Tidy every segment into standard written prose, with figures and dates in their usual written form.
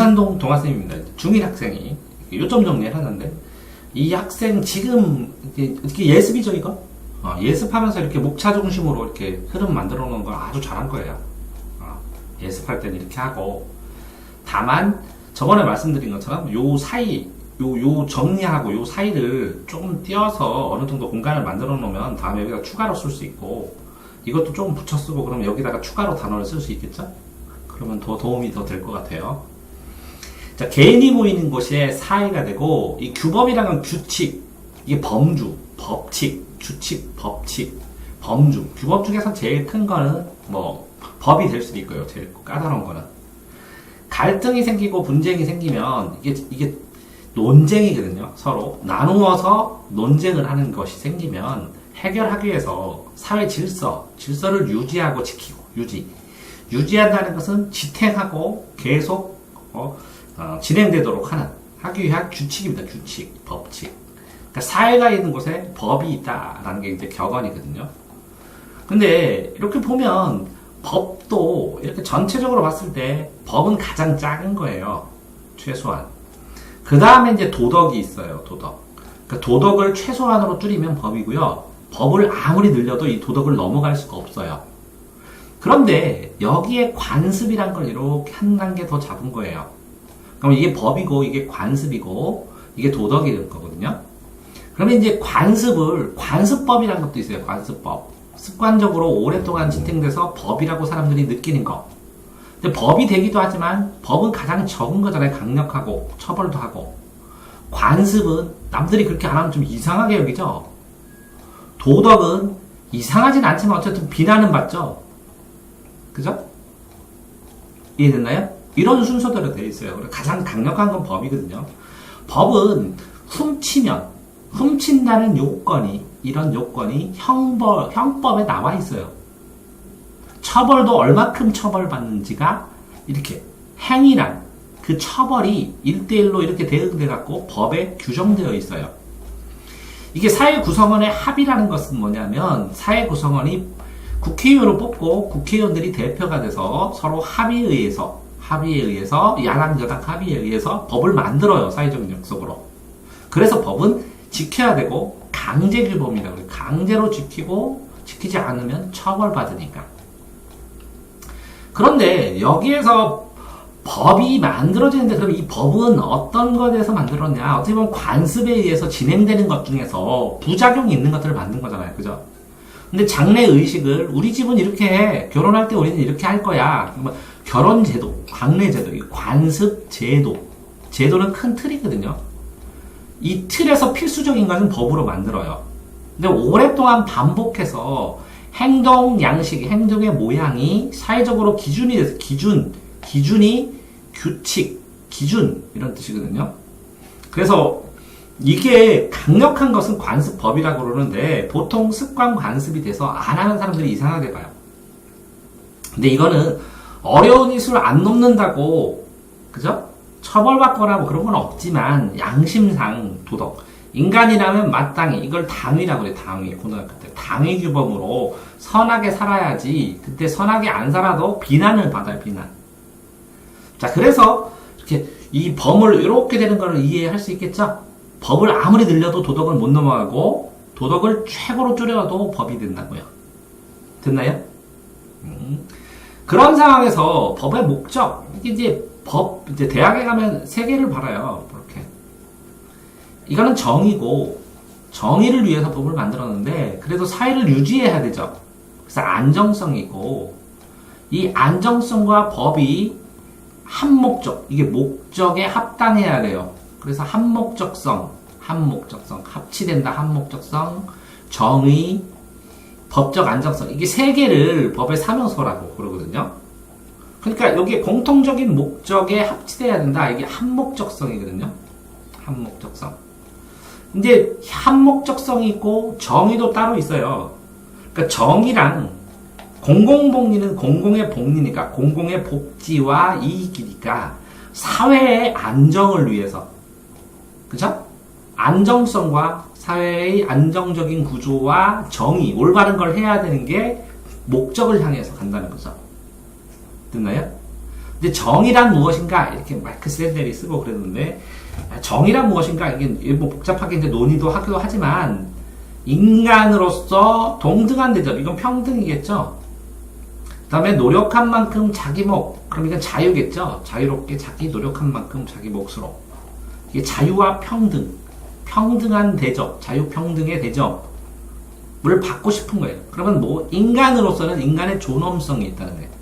용산동 동아쌤입니다. 중1 학생이 요점 정리를 하는데, 이 학생 지금 이렇게 예습이죠, 이거? 예습하면서 이렇게 목차 중심으로 이렇게 흐름 만들어 놓은 걸 아주 잘한 거예요. 예습할 때는 이렇게 하고, 다만 저번에 말씀드린 것처럼 요 사이, 요 정리하고 요 사이를 조금 띄어서 어느 정도 공간을 만들어 놓으면 다음에 여기다 추가로 쓸 수 있고, 이것도 조금 붙여 쓰고 그러면 여기다가 추가로 단어를 쓸 수 있겠죠? 그러면 더 도움이 더 될 것 같아요. 자, 개인이 모이는 곳에 사이가 되고, 이 규범이라는 건 규칙, 이게 범주, 법칙, 규칙, 법칙, 범주. 규범 중에서 제일 큰 거는 뭐 법이 될 수도 있고요. 제일 까다로운 거는. 갈등이 생기고 분쟁이 생기면 이게 논쟁이거든요. 서로 나누어서 논쟁을 하는 것이 생기면 해결하기 위해서 사회 질서를 유지하고 지키고 유지한다는 것은 지탱하고 계속 진행되도록 하기 위한 규칙입니다. 규칙, 법칙. 그러니까 사회가 있는 곳에 법이 있다라는 게 이제 격언이거든요. 근데 이렇게 보면 법도 이렇게 전체적으로 봤을 때 법은 가장 작은 거예요. 최소한. 그 다음에 이제 도덕이 있어요. 도덕. 그러니까 도덕을 최소한으로 줄이면 법이고요. 법을 아무리 늘려도 이 도덕을 넘어갈 수가 없어요. 그런데 여기에 관습이란 걸 이렇게 한 단계 더 잡은 거예요. 그럼 이게 법이고 이게 관습이고 이게 도덕이 될 거거든요. 그러면 이제 관습법이라는 것도 있어요. 관습법. 습관적으로 오랫동안 지탱돼서 법이라고 사람들이 느끼는 거. 근데 법이 되기도 하지만 법은 가장 적은 거잖아요. 강력하고 처벌도 하고. 관습은 남들이 그렇게 안 하면 좀 이상하게 여기죠. 도덕은 이상하진 않지만 어쨌든 비난은 받죠. 그죠? 이해됐나요? 이런 순서대로 되어 있어요. 가장 강력한 건 법이거든요. 법은 훔친다는 이런 요건이 형법에 나와 있어요. 처벌도 얼마큼 처벌받는지가 이렇게 행위란 그 처벌이 1대1로 이렇게 대응돼 갖고 법에 규정되어 있어요. 이게 사회 구성원의 합의라는 것은 뭐냐면 사회 구성원이 국회의원을 뽑고 국회의원들이 대표가 돼서 서로 합의에 의해서 야당 여당 합의에 의해서 법을 만들어요. 사회적 약속으로. 그래서 법은 지켜야 되고 강제규범이다. 강제로 지키지 않으면 처벌받으니까. 그런데 여기에서 법이 만들어지는데 그럼 이 법은 어떤 것에 대해서 만들었냐? 어떻게 보면 관습에 의해서 진행되는 것 중에서 부작용이 있는 것들을 만든 거잖아요. 그죠? 근데 장래 의식을 우리 집은 이렇게 해. 결혼할 때 우리는 이렇게 할 거야. 결혼제도, 광례제도, 관습제도. 제도는 큰 틀이거든요. 이 틀에서 필수적인 것은 법으로 만들어요. 근데 오랫동안 반복해서 행동 양식이, 행동의 모양이 사회적으로 기준이 돼서 기준이 규칙, 기준 이런 뜻이거든요. 그래서 이게 강력한 것은 관습법이라고 그러는데 보통 습관 관습이 돼서 안 하는 사람들이 이상하게 봐요. 근데 이거는 어려운 이수를 안 넘는다고, 그죠? 처벌받거나 뭐 그런 건 없지만 양심상 도덕. 인간이라면 마땅히 이걸 당위라고 그래요. 당위. 고등학교 때 당위 규범으로 선하게 살아야지. 그때 선하게 안 살아도 비난을 받아요. 비난. 자, 그래서 이렇게 이 범을 이렇게 되는 걸 이해할 수 있겠죠? 법을 아무리 늘려도 도덕을 못 넘어가고 도덕을 최고로 줄여도 법이 된다고요. 됐나요? 그런 상황에서 법의 목적, 이제 대학에 가면 세 개를 받아요. 이렇게. 이거는 정의고, 정의를 위해서 법을 만들었는데, 그래도 사회를 유지해야 되죠. 그래서 안정성이고, 이 안정성과 법이 한 목적, 이게 목적에 합당해야 돼요. 그래서 한목적성, 합치된다, 한목적성, 정의, 법적 안정성, 이게 세 개를 법의 삼요소라고 그러거든요. 그러니까 여기에 공통적인 목적에 합치돼야 된다. 이게 한목적성이거든요. 한목적성. 근데 한목적성이 있고 정의도 따로 있어요. 그러니까 정의랑 공공복리는 공공의 복리니까 공공의 복지와 이익이니까 사회의 안정을 위해서, 그죠? 안정성과 사회의 안정적인 구조와 정의, 올바른 걸 해야 되는 게 목적을 향해서 간다는 거죠. 됐나요? 근데 정의란 무엇인가? 이렇게 마이크 샌델이 쓰고 그랬는데, 정의란 무엇인가? 이게 뭐 복잡하게 이제 논의도 하기도 하지만, 인간으로서 동등한 대접, 이건 평등이겠죠? 그 다음에 노력한 만큼 자기 몫, 그럼 이건 자유겠죠? 자유롭게 자기 노력한 만큼 자기 몫으로. 이게 자유와 평등, 평등한 대접, 자유평등의 대접을 받고 싶은 거예요. 그러면 뭐, 인간으로서는 인간의 존엄성이 있다는 거예요.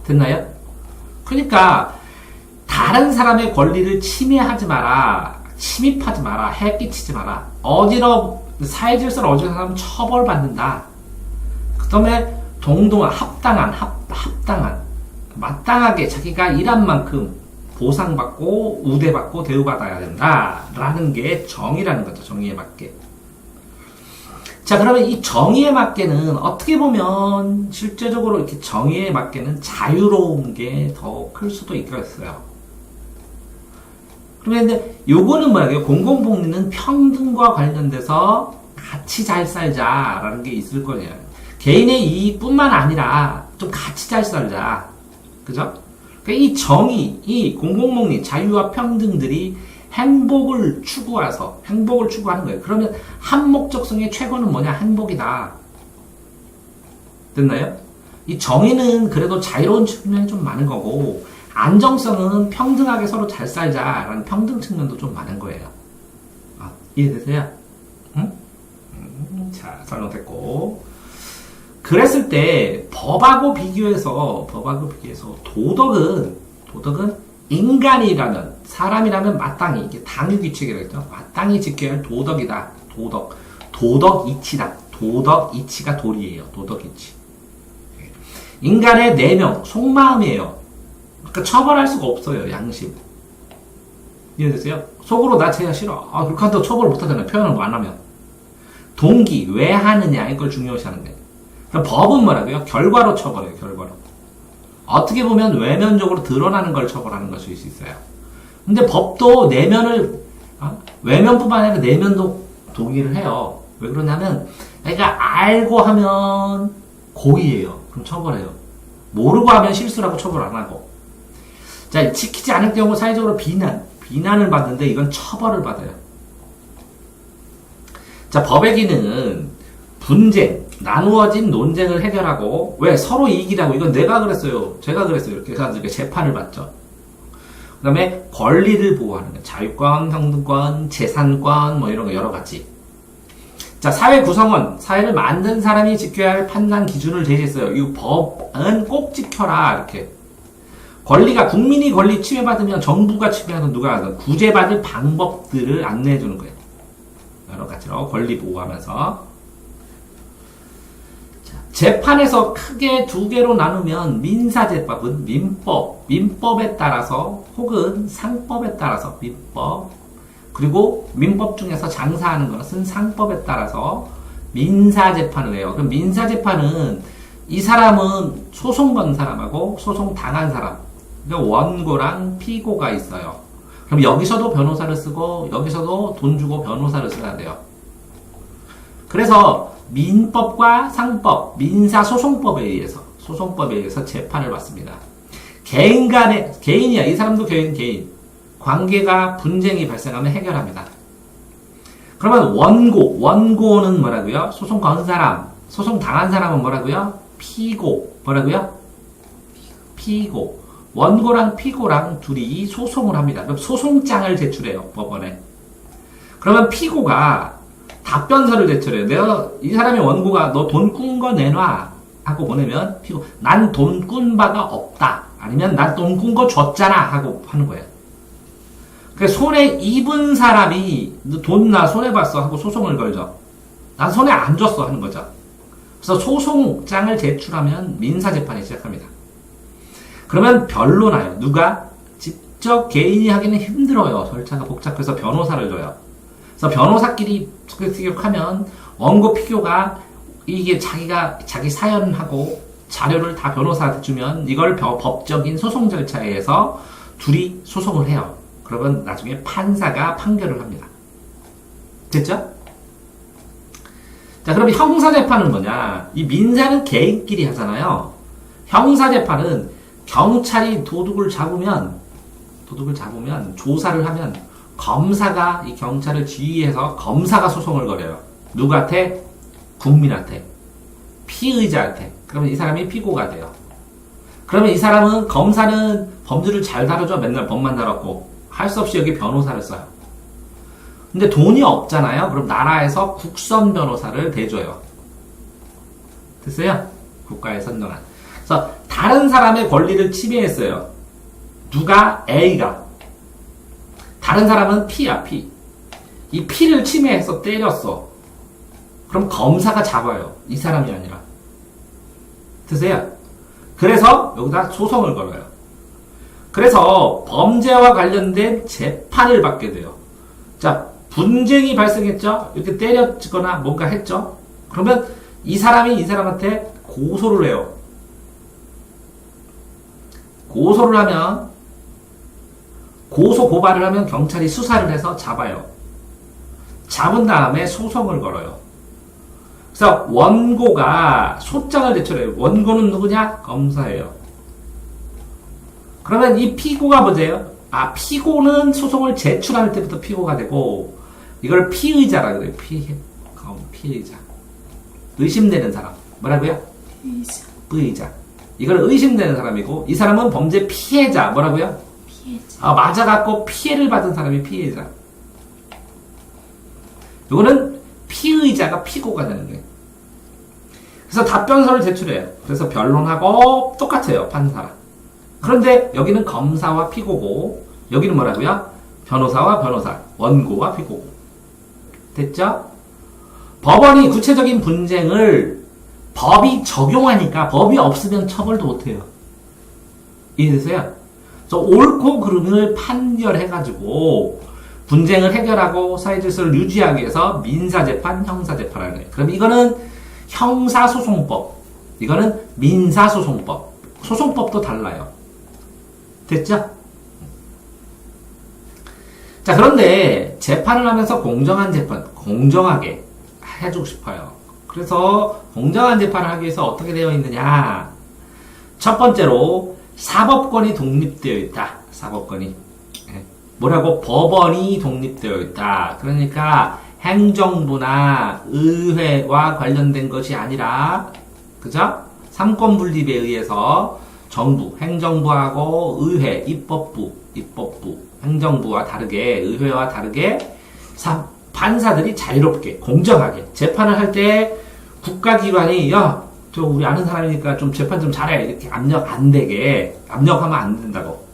됐나요? 그러니까, 다른 사람의 권리를 침해하지 마라, 침입하지 마라, 해끼치지 마라, 사회 질서를 어지럽히면 처벌받는다. 그 다음에 동등한, 합당한, 마땅하게 자기가 일한 만큼 보상받고, 우대받고, 대우받아야 된다. 라는 게 정의라는 거죠. 정의에 맞게. 자, 그러면 이 정의에 맞게는 어떻게 보면 실제적으로 이렇게 정의에 맞게는 자유로운 게 더 클 수도 있겠어요. 그런데 요거는 뭐예요? 공공복리는 평등과 관련돼서 같이 잘 살자라는 게 있을 거예요. 개인의 이익뿐만 아니라 좀 같이 잘 살자. 그죠? 그러니까 이 정의, 이 공공복리, 자유와 평등들이 행복을 추구하는 거예요. 그러면 한 목적성의 최고는 뭐냐? 행복이다. 됐나요? 이 정의는 그래도 자유로운 측면이 좀 많은 거고, 안정성은 평등하게 서로 잘 살자라는 평등 측면도 좀 많은 거예요. 이해되세요? 응? 자, 설명됐고. 그랬을 때, 법하고 비교해서 도덕은 인간이라면, 사람이라면 마땅히, 이게 당유규칙이라고 했죠. 마땅히 지켜야 할 도덕이다. 도덕 이치다. 도덕 이치가 도리예요. 도덕 이치. 인간의 내면, 속마음이에요. 그러니까 처벌할 수가 없어요. 양심. 이해되세요? 속으로 나 쟤가 싫어. 그렇게 한다고 처벌을 못하잖아요. 표현을 안 하면. 동기, 왜 하느냐, 이걸 중요시하는 거예요. 그러니까 법은 뭐라고요? 결과로 처벌해요. 결과로. 어떻게 보면 외면적으로 드러나는 걸 처벌하는 것일 수 있어요. 근데 법도 외면뿐만 아니라 내면도 동의를 해요. 왜 그러냐면, 그러니까 알고 하면 고의예요. 그럼 처벌해요. 모르고 하면 실수라고 처벌 안 하고. 자, 지키지 않을 경우 사회적으로 비난을 받는데 이건 처벌을 받아요. 자, 법의 기능은 분쟁, 나누어진 논쟁을 해결하고, 왜? 서로 이익이라고, 이건 내가 그랬어요, 제가 그랬어요, 이렇게 해서 이렇게 재판을 받죠. 그 다음에 권리를 보호하는 거예요. 자유권, 평등권, 재산권, 뭐 이런 거 여러 가지. 자, 사회 구성원, 사회를 만든 사람이 지켜야 할 판단 기준을 제시했어요. 이 법은 꼭 지켜라, 이렇게. 국민이 권리 침해받으면 정부가 침해하든 누가 하든 구제받을 방법들을 안내해주는 거예요. 여러 가지로 권리 보호하면서. 자, 재판에서 크게 두 개로 나누면 민사재법은 민법에 따라서 혹은 상법에 따라서 민법, 그리고 민법 중에서 장사하는 것은 상법에 따라서 민사재판을 해요. 그럼 민사재판은 이 사람은 소송 건 사람하고 소송 당한 사람, 그러니까 원고랑 피고가 있어요. 그럼 여기서도 변호사를 쓰고 여기서도 돈 주고 변호사를 써야 돼요. 그래서 민법과 상법, 민사소송법에 의해서 재판을 받습니다. 개인이야. 이 사람도 개인. 관계가 분쟁이 발생하면 해결합니다. 그러면 원고는 뭐라고요? 소송 건 사람, 소송 당한 사람은 뭐라고요? 뭐라고요? 피고. 원고랑 피고랑 둘이 소송을 합니다. 그럼 소송장을 제출해요, 법원에. 그러면 피고가 답변서를 제출해요. 이 사람이 원고가 너 돈 꾼 거 내놔 하고 보내면 피고, 난 돈 꾼 바가 없다. 아니면 난 돈 꾼 거 줬잖아 하고 하는 거예요. 그러니까 손해 입은 사람이 돈 나 손해봤어 하고 소송을 걸죠. 난 손해 안 줬어 하는 거죠. 그래서 소송장을 제출하면 민사재판이 시작합니다. 그러면 별로 나요. 누가? 직접 개인이 하기는 힘들어요. 절차가 복잡해서 변호사를 줘요. 그래서 변호사끼리 하면 원고 피고가 이게 자기 사연하고 자료를 다 변호사한테 주면 이걸 법적인 소송 절차에 의해서 둘이 소송을 해요. 그러면 나중에 판사가 판결을 합니다. 됐죠? 자, 그럼 형사재판은 뭐냐? 이 민사는 개인끼리 하잖아요. 형사재판은 경찰이 도둑을 잡으면 조사를 하면 검사가 이 경찰을 지휘해서 검사가 소송을 걸어요. 누구한테? 국민한테. 피의자한테. 그러면 이 사람이 피고가 돼요. 그러면 이 사람은 검사는 범죄를 잘 다루죠. 맨날 법만 다뤘고 할 수 없이 여기 변호사를 써요. 근데 돈이 없잖아요. 그럼 나라에서 국선 변호사를 대줘요. 됐어요? 국가에 선정한. 그래서 다른 사람의 권리를 침해했어요. 누가? A가. 다른 사람은 P야, P. 이 P를 침해해서 때렸어. 그럼 검사가 잡아요. 이 사람이 아니라. 됐어요? 그래서 여기다 소송을 걸어요. 그래서 범죄와 관련된 재판을 받게 돼요. 자, 분쟁이 발생했죠? 이렇게 때렸거나 뭔가 했죠? 그러면 이 사람이 이 사람한테 고소를 해요. 고소를 하면, 고소 고발을 하면 경찰이 수사를 해서 잡아요. 잡은 다음에 소송을 걸어요. 그래서 원고가 소장을 제출해요. 원고는 누구냐? 검사예요. 그러면 이 피고가 뭐예요? 피고는 소송을 제출할 때부터 피고가 되고, 이걸 피의자라 그래요. 피의자. 의심되는 사람. 뭐라고요? 피의자. 이걸 의심되는 사람이고, 이 사람은 범죄 피해자. 뭐라고요? 피해자. 맞아갖고 피해를 받은 사람이 피해자. 요거는 피의자가 피고가 되는 거예요. 그래서 답변서를 제출해요. 그래서 변론하고 똑같아요. 판사랑. 그런데 여기는 검사와 피고고, 여기는 뭐라고요? 변호사와 변호사, 원고와 피고고. 됐죠? 법원이 구체적인 분쟁을 법이 적용하니까 법이 없으면 처벌도 못해요. 이해되세요? 그래서 옳고 그름을 판결해가지고 분쟁을 해결하고 사회질서를 유지하기 위해서 민사재판, 형사재판을 해요. 그럼 이거는 형사소송법, 이거는 민사소송법. 소송법도 달라요. 됐죠? 자, 그런데 재판을 하면서 공정한 재판, 공정하게 해주고 싶어요. 그래서 공정한 재판을 하기 위해서 어떻게 되어 있느냐? 첫 번째로 사법권이 독립되어 있다. 사법권이. 뭐라고? 법원이 독립되어 있다. 그러니까 행정부나 의회와 관련된 것이 아니라, 그죠? 삼권분립에 의해서 정부, 행정부하고 의회, 입법부, 행정부와 다르게, 의회와 다르게 판사들이 자유롭게, 공정하게 재판을 할 때 국가기관이 저 우리 아는 사람이니까 좀 재판 좀 잘해 이렇게 압력 안 되게, 압력하면 안 된다고.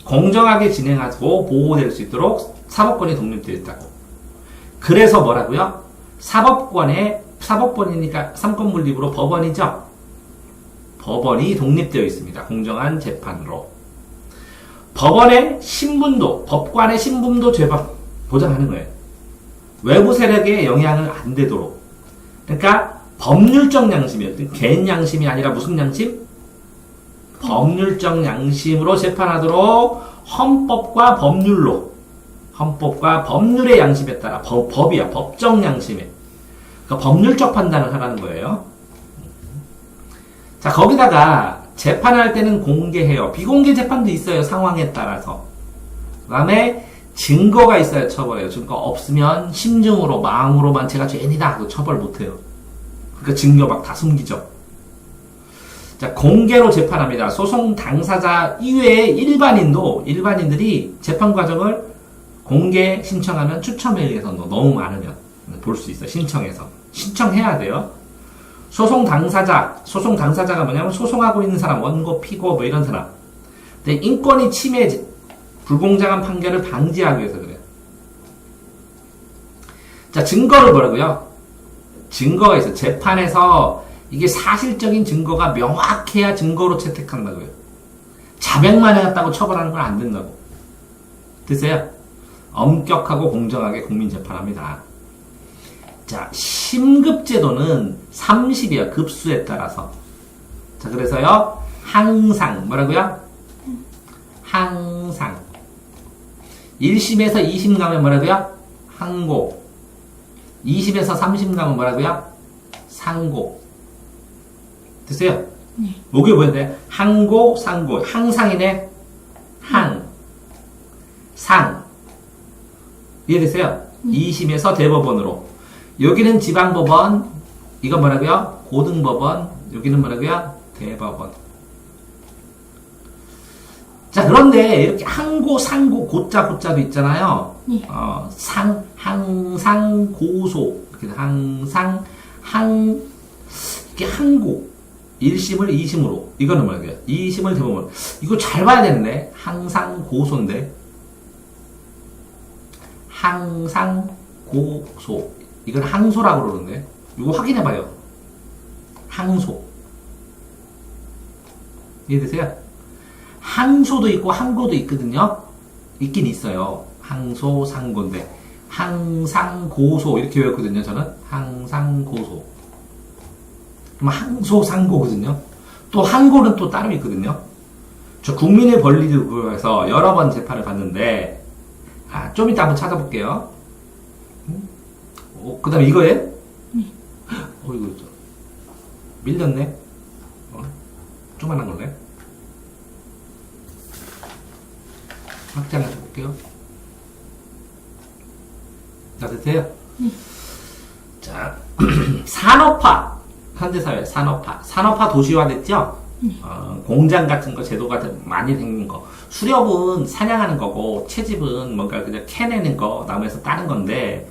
공정하게 진행하고 보호될 수 있도록 사법권이 독립되어 있다고. 그래서 뭐라고요? 사법권이니까 삼권분립으로 법원이죠. 법원이 독립되어 있습니다. 공정한 재판으로. 법원의 신분도, 법관의 신분도 보장하는 거예요. 외부 세력의 영향을 안 되도록. 그러니까 법률적 양심이에요. 개인 양심이 아니라 무슨 양심? 법률적 양심으로 재판하도록 헌법과 법률의 양심에 따라 법이야. 법적 양심에. 그러니까 법률적 판단을 하라는 거예요. 자, 거기다가 재판할 때는 공개해요. 비공개 재판도 있어요. 상황에 따라서. 그 다음에 증거가 있어야 처벌해요. 증거 없으면 심증으로, 마음으로만 제가 죄인이다 하고 처벌 못해요. 그러니까 증거 막 다 숨기죠. 자, 공개로 재판합니다. 소송 당사자 이외의 일반인들이 재판 과정을 공개 신청하면 추첨에 의해서 너무 많으면 볼 수 있어요. 신청해야 돼요. 소송 당사자가 뭐냐면 소송하고 있는 사람, 원고, 피고 뭐 이런 사람. 근데 인권이 불공정한 판결을 방지하기 위해서 그래요. 자, 증거를 뭐라고요? 증거가 있어요. 재판에서 이게 사실적인 증거가 명확해야 증거로 채택한다고요. 자백만 해왔다고 처벌하는 건 안 된다고. 됐어요? 엄격하고 공정하게 국민재판합니다. 자, 심급제도는 30이에요. 급수에 따라서. 자, 그래서요, 항상, 뭐라고요? 항상. 1심에서 2심 가면 뭐라고요? 항고. 2심에서 3심 가면 뭐라고요? 상고. 됐어요? 네. 여기 보여야 돼. 항고, 상고. 항상이네. 항. 상. 이해되세요? 2심에서 대법원으로. 여기는 지방법원. 이건 뭐라고요? 고등법원. 여기는 뭐라고요? 대법원. 자, 그런데 이렇게 항고, 상고, 고자, 고자도 있잖아요. 네. 항상, 고소. 이렇게 이게 항고. 1심을 2심으로. 이거는 뭐라고요? 2심을 대법원. 이거 잘 봐야 되는데. 항상 고소인데. 항상 고소. 이건 항소라고 그러는데. 이거 확인해봐요. 항소. 이해되세요? 항소도 있고 항고도 있거든요. 있긴 있어요. 항소, 상고인데 항상 고소 이렇게 외웠거든요. 저는 항상 고소. 그럼 항소, 상고거든요. 또 항고는 또 따로 있거든요. 저 국민의 권리를 구해서 여러 번 재판을 봤는데 좀 이따 한번 찾아볼게요. 그 다음에 이거예요? 네. 이거 밀렸네. 조만한 걸래? 확장을 해볼게요. 자, 됐어요? 자, 산업화. 현대사회 산업화. 산업화 도시화 됐죠? 공장 같은 거, 제도가 많이 생긴 거. 수렵은 사냥하는 거고, 채집은 뭔가 그냥 캐내는 거, 나무에서 따는 건데,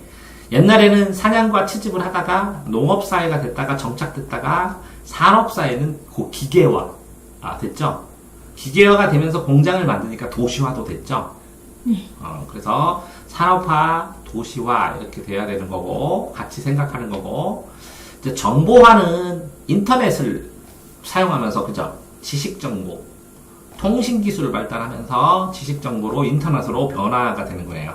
옛날에는 사냥과 채집을 하다가 농업사회가 됐다가 정착됐다가 산업사회는 기계화 됐죠? 기계화가 되면서 공장을 만드니까 도시화도 됐죠? 네. 그래서 산업화, 도시화 이렇게 돼야 되는 거고 같이 생각하는 거고 이제 정보화는 인터넷을 사용하면서 그죠? 지식정보, 통신기술을 발달하면서 지식정보로 인터넷으로 변화가 되는 거예요.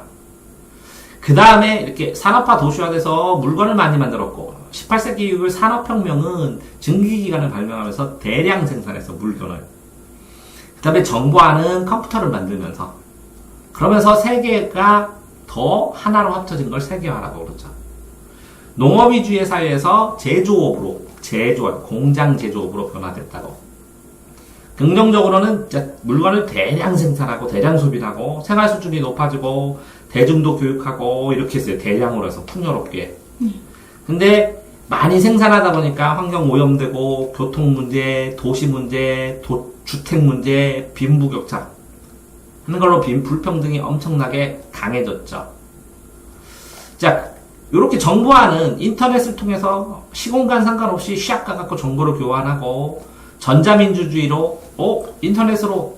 그 다음에 이렇게 산업화 도시화돼서 물건을 많이 만들었고 18세기 이후 산업혁명은 증기기관을 발명하면서 대량 생산해서 물건을 그 다음에 정보화는 컴퓨터를 만들면서 그러면서 세계가 더 하나로 합쳐진 걸 세계화라고 그러죠. 농업위주의 사회에서 제조업으로 공장 제조업으로 변화됐다고. 긍정적으로는 물건을 대량 생산하고 대량 소비하고 생활 수준이 높아지고 대중도 교육하고 이렇게 했어요. 대량으로 해서 풍요롭게. 근데 많이 생산하다 보니까 환경 오염되고 교통 문제, 도시 문제, 주택 문제, 빈부격차 하는 걸로 불평등이 엄청나게 강해졌죠. 자, 이렇게 정보화는 인터넷을 통해서 시공간 상관없이 샥 가갖고 정보를 교환하고 전자민주주의로 인터넷으로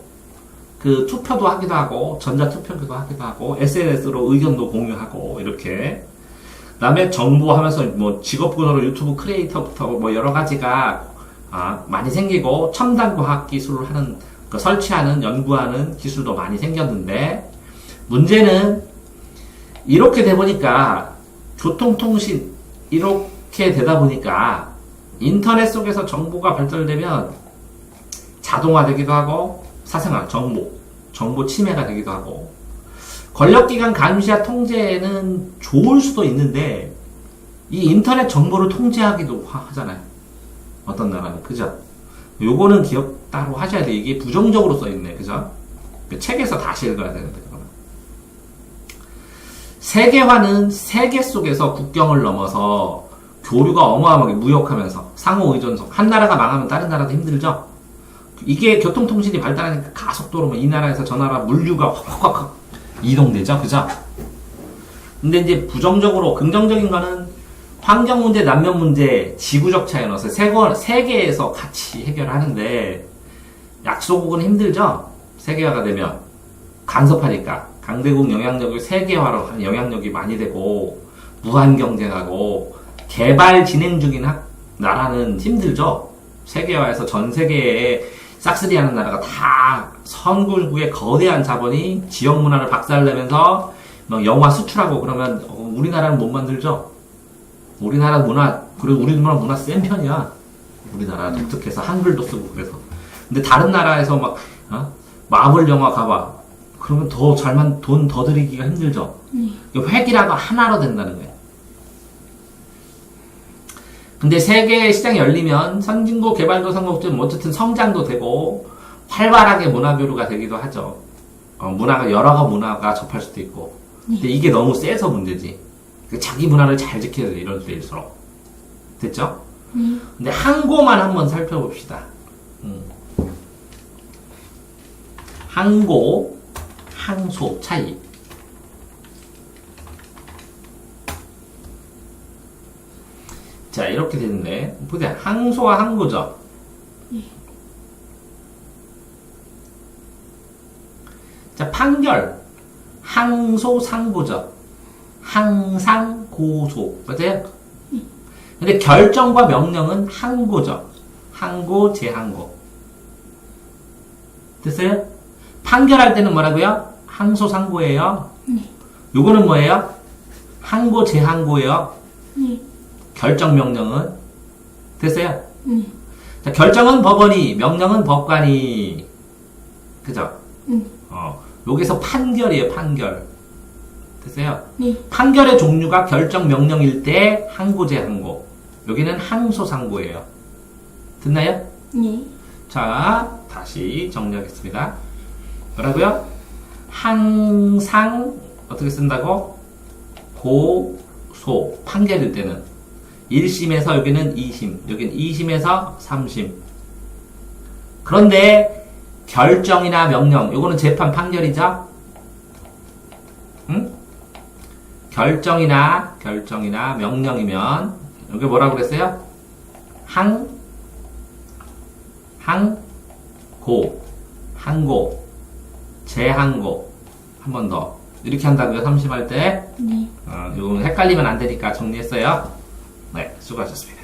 그 투표도 하기도 하고 전자투표기도 하기도 하고 SNS로 의견도 공유하고 이렇게 그다음에 정보하면서 뭐 직업군으로 유튜브 크리에이터부터 뭐 여러 가지가 많이 생기고 첨단 과학 기술을 하는 설치하는 연구하는 기술도 많이 생겼는데 문제는 이렇게 돼 보니까 교통통신 이렇게 되다 보니까 인터넷 속에서 정보가 발달되면 자동화되기도 하고 사생활 정보 침해가 되기도 하고 권력기관 감시와 통제는 좋을 수도 있는데 이 인터넷 정보를 통제하기도 하잖아요. 어떤 나라는 그죠? 요거는 기억 따로 하셔야 돼요. 이게 부정적으로 써있네. 그죠? 책에서 다시 읽어야 되는데 그거는. 세계화는 세계 속에서 국경을 넘어서 교류가 어마어마하게 무역하면서 상호의존성 한 나라가 망하면 다른 나라도 힘들죠? 이게 교통통신이 발달하니까 가속도로면 이 나라에서 저 나라 물류가 확 이동되죠? 그죠? 근데 이제 부정적으로 긍정적인 거는 환경 문제, 난민 문제, 지구적 차이에 넣어서 세계에서 같이 해결하는데 약소국은 힘들죠? 세계화가 되면 간섭하니까 강대국 영향력을 세계화로 하는 영향력이 많이 되고 무한 경쟁하고 개발 진행 중인 나라는 힘들죠? 세계화에서 전 세계에 싹쓸이 하는 나라가 다 선진국의 거대한 자본이 지역 문화를 박살내면서 막 영화 수출하고 그러면 우리나라는 못 만들죠? 우리나라 문화, 그리고 우리나라 문화 센 편이야. 우리나라 독특해서 한글도 쓰고 그래서. 근데 다른 나라에서 막 마블 영화 가봐. 그러면 더 돈 더 들이기가 힘들죠? 획이라도 하나로 된다는 거예요. 근데 세계 시장이 열리면 선진국, 개발도상국들 뭐 어쨌든 성장도 되고 활발하게 문화교류가 되기도 하죠. 문화가 여러 문화가 접할 수도 있고. 근데 이게 너무 세서 문제지. 자기 문화를 잘 지켜야 돼, 이럴 때일수록. 됐죠? 근데 항고만 한번 살펴봅시다. 항고, 항소 차이. 자, 이렇게 되는데, 보세요. 항소와 항고죠. 자, 판결. 항소, 상고죠. 항상, 고소. 맞아요? 근데 결정과 명령은 항고죠. 항고, 재항고. 됐어요? 판결할 때는 뭐라고요? 항소, 상고예요. 요거는 뭐예요? 항고, 재항고예요. 결정, 명령은. 됐어요? 자, 결정은 법원이, 명령은 법관이. 그죠? 여기서 판결이에요, 판결. 됐어요? 판결의 종류가 결정, 명령일 때 항고, 재항고. 여기는 항소, 상고예요. 됐나요? 자, 다시 정리하겠습니다. 뭐라고요? 항상 어떻게 쓴다고? 고소. 판결일 때는 1심에서 여기는 2심, 여기는 2심에서 3심. 그런데 결정이나 명령, 요거는 재판 판결이죠? 응? 결정이나 명령이면 여기 뭐라고 그랬어요? 항고, 재항고. 한 번 더. 이렇게 한다고요, 3심 할 때? 요거는 헷갈리면 안 되니까 정리했어요. 네, 수고하셨습니다.